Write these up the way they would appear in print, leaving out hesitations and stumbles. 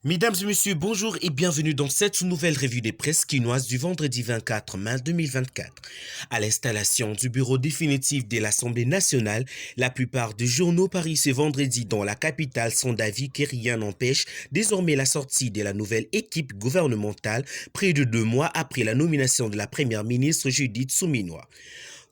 Mesdames et messieurs, bonjour et bienvenue dans cette nouvelle revue des presses quinoises du vendredi 24 mai 2024. À l'installation du bureau définitif de l'Assemblée nationale, la plupart des journaux parus ce vendredi dans la capitale sont d'avis que rien n'empêche désormais la sortie de la nouvelle équipe gouvernementale près de 2 mois après la nomination de la première ministre Judith Suminwa.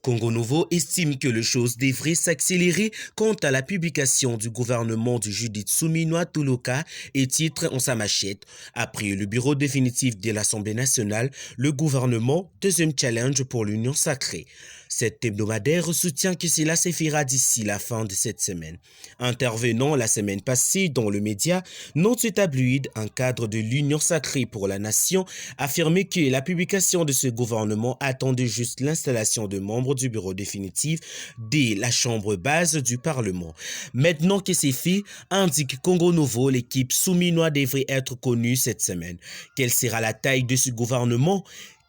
Congo Nouveau estime que les choses devraient s'accélérer quant à la publication du gouvernement de Judith Suminwa Tuluka et titre en sa machette. Après le bureau définitif de l'Assemblée nationale, le gouvernement, deuxième challenge pour l'Union sacrée. Cet hebdomadaire soutient que cela se fera d'ici la fin de cette semaine. Intervenant la semaine passée dans le média, notre tabloïd, un cadre de l'Union sacrée pour la nation, affirmait que la publication de ce gouvernement attendait juste l'installation de membres du bureau définitif de la chambre basse du Parlement. Maintenant que c'est fait, indique Congo Nouveau, l'équipe Suminwa devrait être connue cette semaine. Quelle sera la taille de ce gouvernement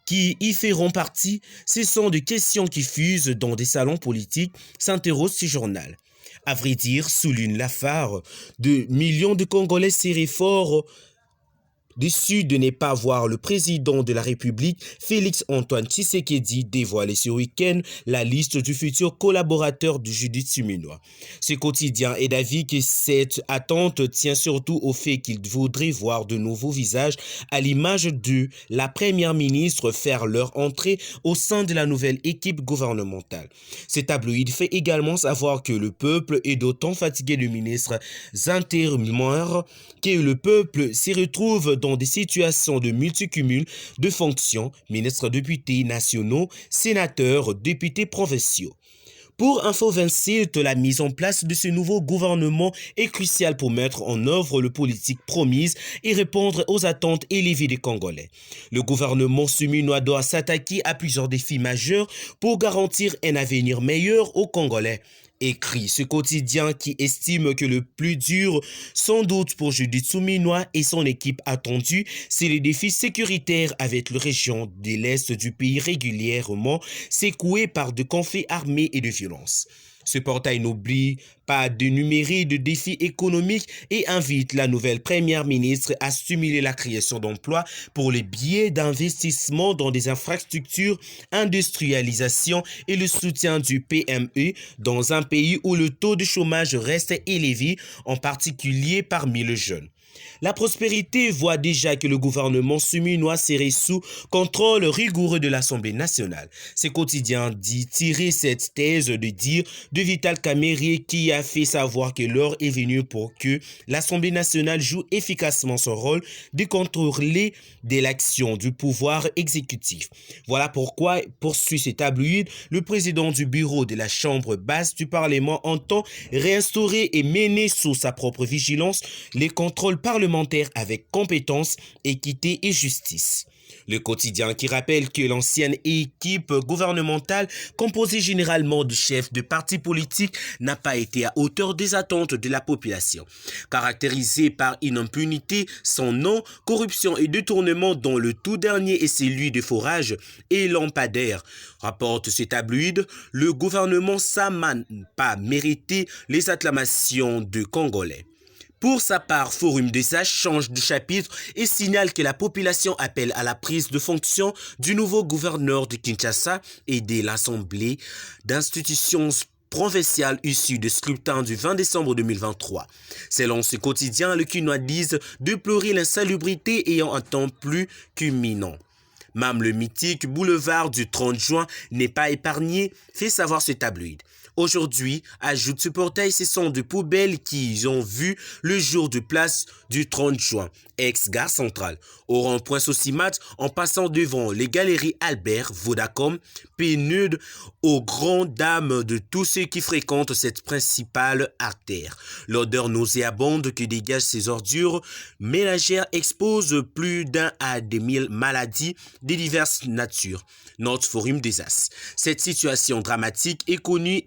qui y feront partie? Ce sont des questions qui fusent dans des salons politiques, s'interroge ce journal. À vrai dire, souligne Lafare, de millions de Congolais seraient forts déçu de ne pas voir le président de la République, Félix-Antoine Tshisekedi, dévoiler ce week-end la liste du futur collaborateur de Judith Suminwa. Ce quotidien est d'avis que cette attente tient surtout au fait qu'il voudrait voir de nouveaux visages à l'image de la première ministre faire leur entrée au sein de la nouvelle équipe gouvernementale. Ce tabloïd fait également savoir que le peuple est d'autant fatigué de ministres intérimaires que le peuple s'y retrouve dans des situations de multicumul de fonctions, ministres, députés nationaux, sénateurs, députés provinciaux. Pour Info 27, la mise en place de ce nouveau gouvernement est cruciale pour mettre en œuvre le politique promise et répondre aux attentes élevées des Congolais. Le gouvernement Suminwa doit s'attaquer à plusieurs défis majeurs pour garantir un avenir meilleur aux Congolais. Écrit ce quotidien qui estime que le plus dur, sans doute pour Judith Suminwa et son équipe attendue, c'est les défis sécuritaires avec la région de l'Est du pays régulièrement secouée par de conflits armés et de violences. Ce portail n'oublie pas d'énumérer de défis économiques et invite la nouvelle première ministre à stimuler la création d'emplois pour les biais d'investissement dans des infrastructures, industrialisation et le soutien du PME dans un pays où le taux de chômage reste élevé, en particulier parmi les jeunes. La prospérité voit déjà que le gouvernement Suminwa serait sous contrôle rigoureux de l'Assemblée nationale. Ce quotidien dit tirer cette thèse de dire de Vital Kamerhe qui a fait savoir que l'heure est venue pour que l'Assemblée nationale joue efficacement son rôle de contrôler de l'action du pouvoir exécutif. Voilà pourquoi, poursuit ce tabloïd, le président du bureau de la chambre basse du Parlement entend réinstaurer et mener sous sa propre vigilance les contrôles parlementaires avec compétence, équité et justice. Le quotidien qui rappelle que l'ancienne équipe gouvernementale, composée généralement de chefs de partis politiques, n'a pas été à hauteur des attentes de la population. Caractérisée par une impunité sans nom, corruption et détournement dont le tout dernier est celui de forage et lampadaire, rapporte ce tabloïd, le gouvernement n'a pas mérité les acclamations de Congolais. Pour sa part, Forum des Sages change de chapitre et signale que la population appelle à la prise de fonction du nouveau gouverneur de Kinshasa et de l'Assemblée d'institutions provinciales issues du scrutin du 20 décembre 2023. Selon ce quotidien, le Kinois disent déplorer l'insalubrité ayant un temps plus qu'imminent. Même le mythique boulevard du 30 juin n'est pas épargné, fait savoir ce tabloïd. Aujourd'hui, ajoute ce portail, ce sont des poubelles qui ont vu le jour de place du 30 juin, ex-gare centrale, au rond-point Sosimat, en passant devant les galeries Albert, Vodacom, pénude aux grandes dames de tous ceux qui fréquentent cette principale artère. L'odeur nauséabonde que dégagent ces ordures ménagères expose plus d'un à des 1000 maladies de diverses natures. Notre Forum des As. Cette situation dramatique est connue